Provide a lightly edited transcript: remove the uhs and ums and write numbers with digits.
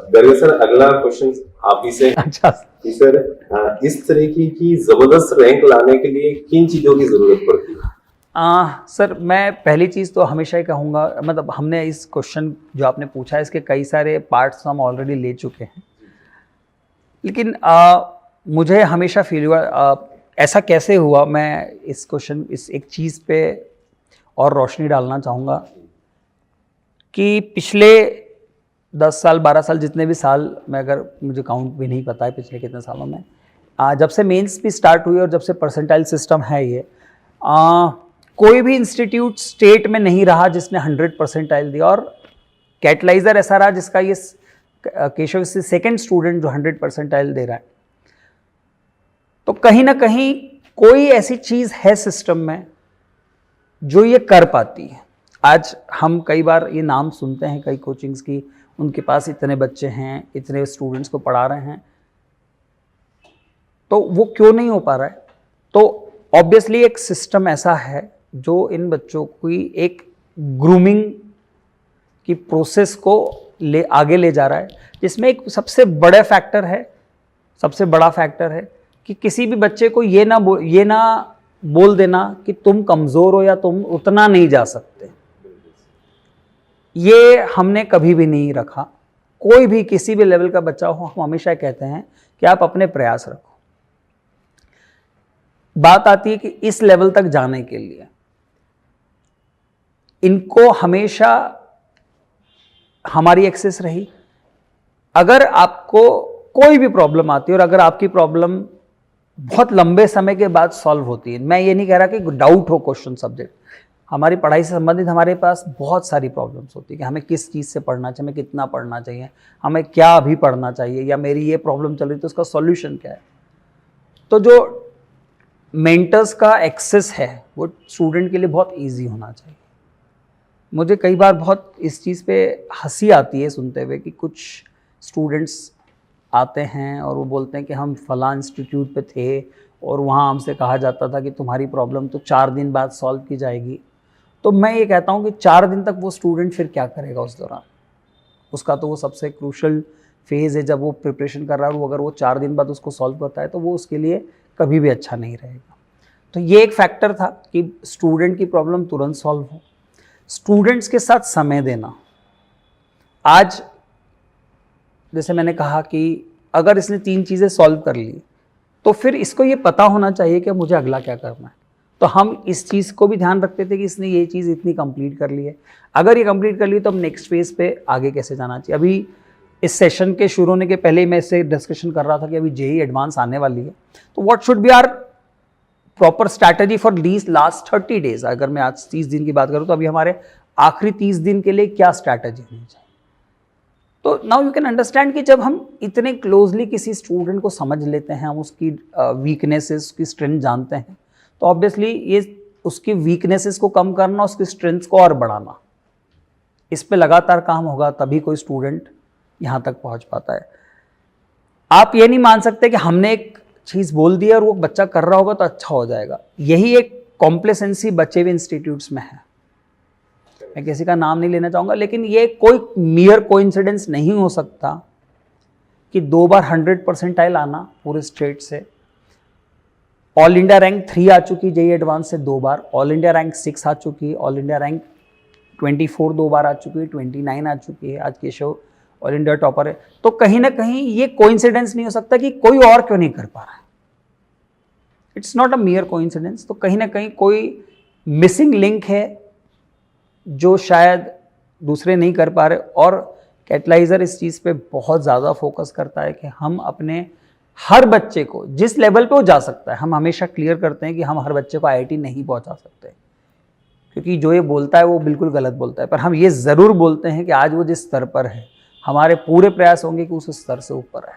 Garg sir, अगला question आप ही से। अच्छा कि सर, इस तरीके की जबरदस्त रैंक लाने के लिए किन चीजों की जरूरत पड़ती है? सर, मैं पहली चीज़ तो हमेशा ही कहूँगा, मतलब हमने इस क्वेश्चन जो आपने पूछा है इसके कई सारे पार्ट्स हम ऑलरेडी ले चुके हैं, लेकिन मुझे हमेशा फील हुआ ऐसा कैसे हुआ, मैं इस क्वेश्चन इस एक चीज़ पे और रोशनी डालना चाहूँगा कि पिछले 10 साल 12 साल जितने भी साल में, अगर मुझे काउंट भी नहीं पता है पिछले कितने सालों में, जब से मेंस भी स्टार्ट हुई और जब से परसेंटाइल सिस्टम है ये, कोई भी इंस्टीट्यूट स्टेट में नहीं रहा जिसने 100 परसेंटाइल दिया, और कैटलाइजर ऐसा रहा जिसका ये केशव से सेकेंड स्टूडेंट जो 100 परसेंटाइल दे रहा है। तो कहीं ना कहीं कोई ऐसी चीज़ है सिस्टम में जो ये कर पाती है। आज हम कई बार ये नाम सुनते हैं कई कोचिंग्स की, उनके पास इतने बच्चे हैं, इतने स्टूडेंट्स को पढ़ा रहे हैं, तो वो क्यों नहीं हो पा रहा है? तो ऑब्वियसली एक सिस्टम ऐसा है जो इन बच्चों की एक ग्रूमिंग की प्रोसेस को आगे ले जा रहा है, जिसमें एक सबसे बड़ा फैक्टर है कि किसी भी बच्चे को ये ना बोल देना कि तुम कमज़ोर हो या तुम उतना नहीं जा सकते। ये हमने कभी भी नहीं रखा। कोई भी किसी भी लेवल का बच्चा हो, हम हमेशा कहते हैं कि आप अपने प्रयास रखो। बात आती है कि इस लेवल तक जाने के लिए इनको हमेशा हमारी एक्सेस रही। अगर आपको कोई भी प्रॉब्लम आती है और अगर आपकी प्रॉब्लम बहुत लंबे समय के बाद सॉल्व होती है, मैं ये नहीं कह रहा कि डाउट हो क्वेश्चन सब्जेक्ट, हमारी पढ़ाई से संबंधित हमारे पास बहुत सारी प्रॉब्लम्स होती है कि हमें किस चीज़ से पढ़ना चाहिए, हमें कितना पढ़ना चाहिए, हमें क्या अभी पढ़ना चाहिए, या मेरी ये प्रॉब्लम चल रही तो उसका सॉल्यूशन क्या है। तो जो मेंटर्स का एक्सेस है वो स्टूडेंट के लिए बहुत इजी होना चाहिए। मुझे कई बार बहुत इस चीज़ पे हंसी आती है सुनते हुए कि कुछ स्टूडेंट्स आते हैं और वो बोलते हैं कि हम फलां इंस्टीट्यूट पे थे और वहाँ हमसे कहा जाता था कि तुम्हारी प्रॉब्लम तो 4 दिन बाद सॉल्व की जाएगी। तो मैं ये कहता हूँ कि 4 दिन तक वो स्टूडेंट फिर क्या करेगा उस दौरान? उसका तो वो सबसे क्रूशल फेज़ है जब वो प्रिपरेशन कर रहा है, और अगर वो 4 दिन बाद उसको सॉल्व करता है तो वो उसके लिए कभी भी अच्छा नहीं रहेगा। तो ये एक फैक्टर था कि स्टूडेंट की प्रॉब्लम तुरंत सॉल्व हो। स्टूडेंट्स के साथ समय देना। आज जैसे मैंने कहा कि अगर इसने 3 चीज़ें सॉल्व कर ली तो फिर इसको ये पता होना चाहिए कि मुझे अगला क्या करना है। तो हम इस चीज़ को भी ध्यान रखते थे कि इसने ये चीज़ इतनी कंप्लीट कर ली है, अगर ये कंप्लीट कर ली तो अब नेक्स्ट फेज़ पे आगे कैसे जाना चाहिए। अभी इस सेशन के शुरू होने के पहले मैं इससे डिस्कशन कर रहा था कि अभी जेईई एडवांस आने वाली है, तो what should be our proper strategy for last 30 days. अगर मैं आज 30 दिन की बात करूँ तो अभी हमारे आखिरी 30 दिन के लिए क्या स्ट्रैटेजी होनी चाहिए। तो नाउ यू कैन अंडरस्टैंड कि जब हम इतने क्लोजली किसी स्टूडेंट को समझ लेते हैं, हम उसकी वीकनेसेस, उसकी स्ट्रेंथ जानते हैं, तो ऑब्वियसली ये उसकी वीकनेसेस को कम करना, उसकी स्ट्रेंथ्स को और बढ़ाना, इस पे लगातार काम होगा, तभी कोई स्टूडेंट यहाँ तक पहुँच पाता है। आप ये नहीं मान सकते कि हमने एक चीज़ बोल दी और वो बच्चा कर रहा होगा तो अच्छा हो जाएगा। यही एक कॉम्प्लेसेंसी बचे हुए इंस्टीट्यूट्स में है। मैं किसी का नाम नहीं लेना चाहूँगा, लेकिन ये कोई मियर कोइंसिडेंस नहीं हो सकता कि 2 बार 100 परसेंटाइल आना पूरे स्टेट से। ऑल इंडिया रैंक 3 आ चुकी जेईई एडवांस से 2 बार, ऑल इंडिया रैंक 6 आ चुकी, ऑल इंडिया रैंक 24 2 बार आ चुकी है, 29 आ चुकी है, आज केशव ऑल इंडिया टॉपर है। तो कहीं ना कहीं ये कोइंसिडेंस नहीं हो सकता कि कोई और क्यों नहीं कर पा रहा है। It's not a मियर coincidence. तो कहीं ना कहीं कोई मिसिंग लिंक है जो शायद दूसरे नहीं कर पा रहे, और कैटलाइजर इस चीज़ पे बहुत ज़्यादा फोकस करता है कि हम अपने हर बच्चे को जिस लेवल पे वो जा सकता है, हम हमेशा क्लियर करते हैं कि हम हर बच्चे को आईआईटी नहीं पहुंचा सकते, क्योंकि जो ये बोलता है वो बिल्कुल गलत बोलता है। पर हम ये ज़रूर बोलते हैं कि आज वो जिस स्तर पर है, हमारे पूरे प्रयास होंगे कि उस स्तर से ऊपर है।